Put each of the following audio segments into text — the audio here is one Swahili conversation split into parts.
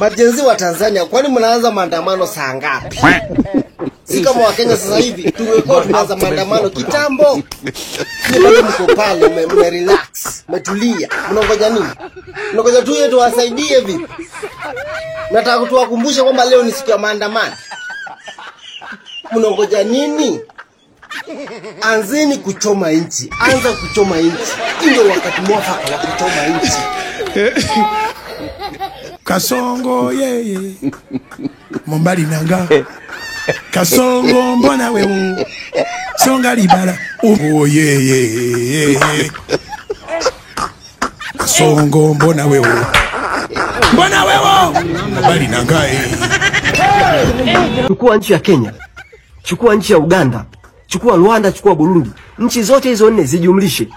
Majenzi wa Tanzania, kwani mnaanza maandamano saa ngapi? Si kama wa Kenya sasa hivi tumekuwa tunaanza maandamano kitambo. Bado mko pale relax, mmetulia. Mnangoja nini? Mnangoja tu yetu wasaidie vipi? Nataka tuwakumbushe kwamba leo ni siku ya maandamano. Mnangoja nini? Anzeni kuchoma nchi. Anza kuchoma nchi. Ndio wakati mwafaka wa kuchoma nchi. Kasongo yeye Mombali nanga Kasongo mbona wewe Songa libala oh yeye Kasongo mbona wewe Mombali nanga Chukua nchi ya Kenya, chukua nchi ya Uganda, chukua Rwanda, chukua Burundi. Nchi zote hizo nne zijumlishe,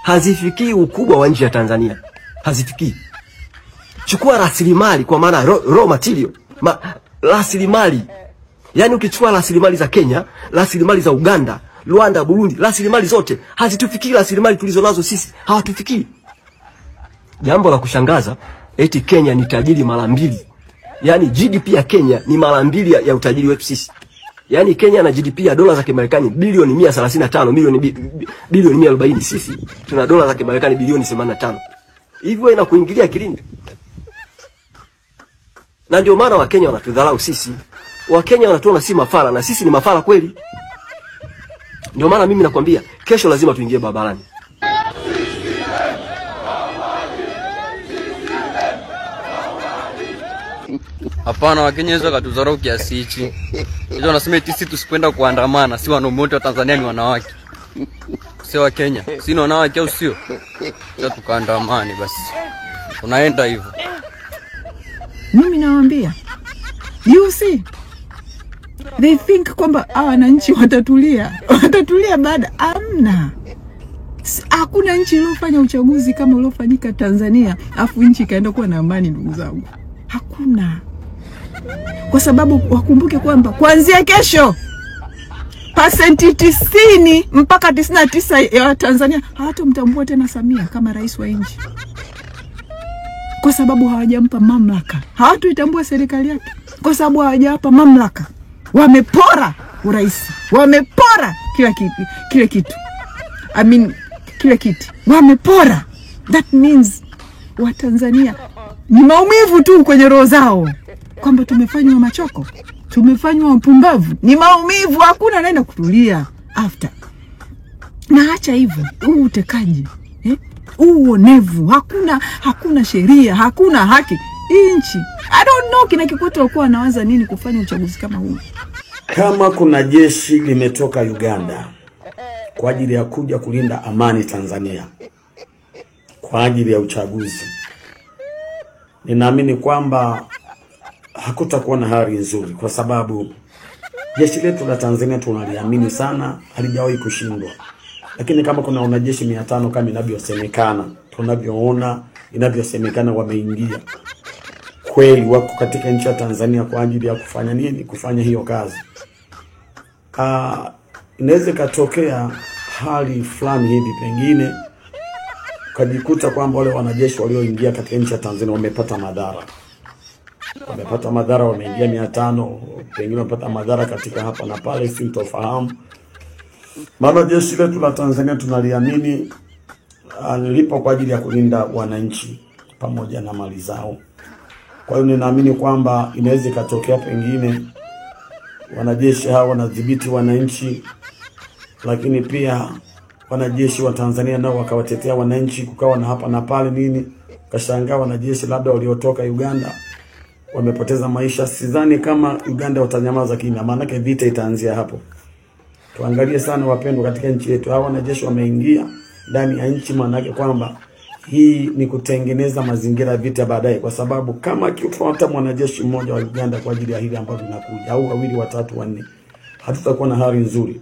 hazifikii ukubwa wa nchi ya Tanzania. Hazifikii. Chukua rasilimali kwa maana raw material, rasilimali. Yaani ukichukua rasilimali za Kenya, rasilimali za Uganda, Rwanda, Burundi, rasilimali zote hazitufikii rasilimali tulizonazo sisi. Hawatufikii. Jambo la kushangaza, eti Kenya ni tajiri mara mbili. Yaani GDP ya Kenya ni mara mbili ya utajiri wetu sisi. Yaani Kenya na GDP ya dola za Kimarekani bilioni 135, bilioni 140, sisi tuna dola za Kimarekani bilioni 85. Hivyo inakuingilia akilini. Na ndio maana Wakenya wanatudharau sisi. Wakenya wanatuona si mafala na sisi ni mafala kweli. Ndio maana mimi nakwambia kesho lazima tuingie barabarani. Hapana, Wakenya hizo katudharau kiasi hichi. Hizo wanasema eti sisi tusipenda kuandamana, si wanaume wote wa Tanzania ni wanawake. Sio wa Kenya, si ni wanawake au sio? Sasa tukaandamane basi. Unaenda hivyo. Mimi nawaambia, you see, they think kwamba wananchi watatulia baada. Amna. Hakuna nchi iliyofanya uchaguzi kama uliofanyika Tanzania afu nchi kaenda kuwa na amani, ndugu zangu. Hakuna. Kwa sababu wakumbuke kwamba kuanzia kesho pasenti 90 mpaka 99 ya Tanzania hawatomtambua tena Samia kama rais wa nchi. Kwa sababu hawajampa mamlaka. Hawatuitambua serikali yake kwa sababu hawajapa mamlaka. Wamepora urais. Wamepora kila kitu. Kila kitu. Wamepora. That means Watanzania ni maumivu tu kwenye roho zao kwamba tumefanywa machoko, tumefanywa mpumbavu. Ni maumivu, hakuna anaenda kutulia after. Na acha hivyo, utekaji, uonevu, hakuna sheria, hakuna haki. Inchi, I don't know kina Kikwete walikuwa wanawaza nini kufanya uchaguzi kama huu. Kama kuna jeshi limetoka Uganda kwa ajili ya kuja kulinda amani Tanzania kwa ajili ya uchaguzi, ninaamini kwamba hakutakuwa na hali nzuri, kwa sababu jeshi letu la Tanzania tunaliamini sana, halijawahi kushindwa. Lakini kama kuna wanajeshi 500 kama inavyosemekana, tunavyoona inavyosemekana wameingia, kweli wako katika nchi ya Tanzania kwa ajili ya kufanya nini? Kufanya hiyo kazi. Inaweza katokea hali fulani hivi, pengine kujikuta kwamba wale wanajeshi walioingia katika nchi ya Tanzania wamepata madhara. Wameingia 500, pengine wamepata madhara katika hapa na pale, sintofahamu. Maana jeshi letu la Tanzania tunaliamini lipo kwa ajili ya kulinda wananchi pamoja na mali zao. Kwa hiyo ninaamini kwamba inaweza katokea pengine wanajeshi hao wanadhibiti wananchi, lakini pia wanajeshi wa Tanzania nao wakawatetea wananchi, kukawa na hapa na pale nini, kashangaa wanajeshi labda waliotoka Uganda wamepoteza maisha. Sidhani kama Uganda watanyamaza kimya, maana yake vita itaanzia hapo. Tuangalie sana wapendwa katika nchi yetu, hawa wanajeshi wameingia ndani ya nchi, maana yake kwamba hii ni kutengeneza mazingira vita baadaye, kwa sababu kama kifuata mwanajeshi mmoja wa Uganda kwa ajili ya hili ambalo linakuja, au wawili, watatu, wanne, hatutakuwa na hali nzuri.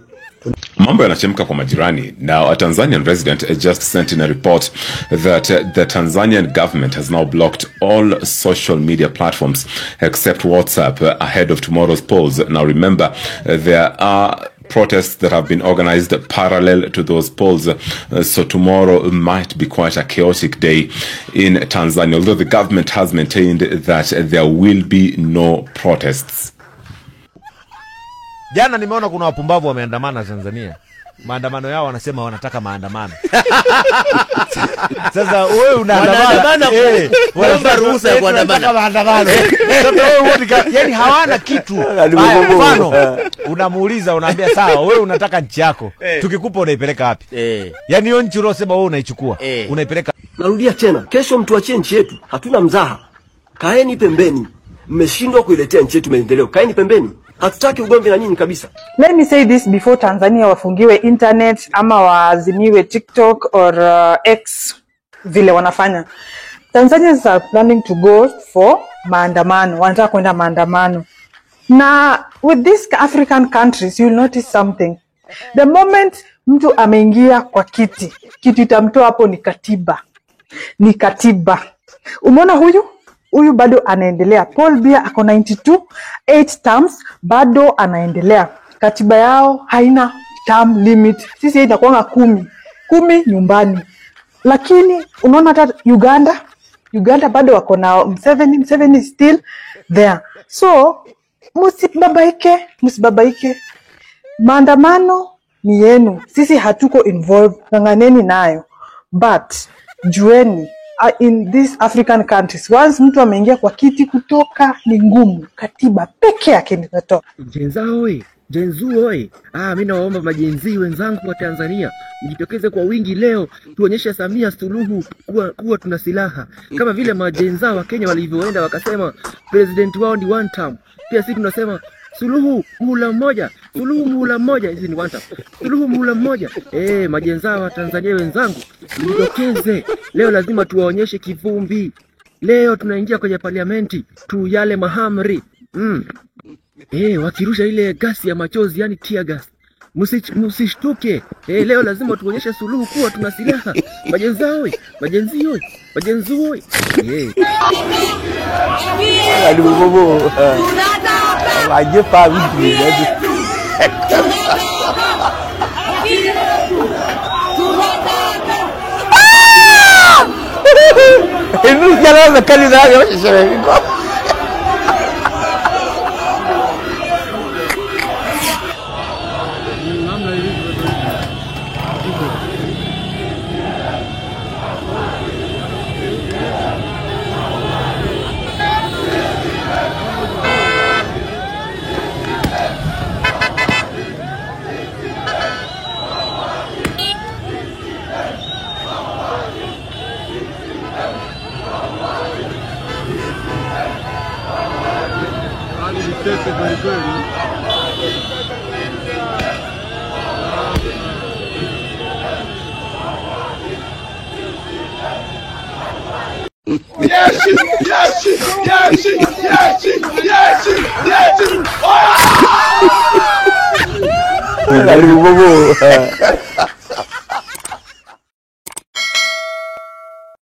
Mambo yanachemka kwa majirani. Now, a Tanzanian resident just sent in a report that the Tanzanian government has now blocked all social media platforms except WhatsApp ahead of tomorrow's polls. Now, remember, there are protests that have been organized parallel to those polls. So tomorrow might be quite a chaotic day in Tanzania, although the government has maintained that there will be no protests. Jana nimeona kuna wapumbavu wameandamana Tanzania. Maandamano yao wanasema wanataka maandamano. Sasa wewe unaandamana wanaomba ruhusa ya kuandamana. Sasa wewe yani hawana kitu. Mfano unamuuliza unaambia sawa wewe unataka nchi yako. Tukikupa unaipeleka wapi? Yani hiyo nchi unasema wewe unaichukua. Unaipeleka. Narudia tena, kesho mtuachie nchi yetu. Hatuna mzaha. Kaeni pembeni. Mmeshindwa kuiletea nchi yetu maendeleo. Kaeni pembeni. Hatutaki ugomvi na nyinyi kabisa. Let me say this before Tanzania wafungiwe internet ama waazimiwe TikTok or X vile wanafanya. Tanzanians are planning to go for maandamano. Wanataka kwenda maandamano. Na with these African countries, you'll notice something. The moment mtu ameingia kwa kiti, kitu itamtoa hapo ni katiba. Ni katiba. Umeona huyu bado anaendelea. Paul Biya ako 92, 8 terms, bado anaendelea. Katiba yao haina term limit. Sisi inakuanga 10 nyumbani. Lakini unaona hata Uganda bado wako na Museveni is still there. So msibabaike. Maandamano ni yenu. Sisi hatuko involved. Ng'ang'aneni nayo. But jueni in these African countries, once mtu ameingia kwa kiti kutoka ni ngumu. Katiba peke yake inatoka. Jenzu. Mimi naomba majenzi wenzangu wa Tanzania mjitokeze kwa wingi leo tuonyeshe Samia Suluhu kuwa tuna silaha. Kama vile majenza wa Kenya walivyoenda wakasema president wao ni one term. Pia sisi tunasema Suluhu muhula mmoja. Hizi ni one term. Suluhu muhula mmoja. Majenza wa Tanzania wenzangu mjitokeze. Leo lazima tuwaonyeshe kivumbi. Leo tunaingia kwenye parliamenti tu yale mahamri. Wakirusha ile gasi ya machozi yani tear gas. Msishtuke. Leo lazima tuonyeshe Suluhu kuwa tuna silaha. Majenzi oi. Alibobo. Waje pa wiki. Ini jalan sekali dah. Yes.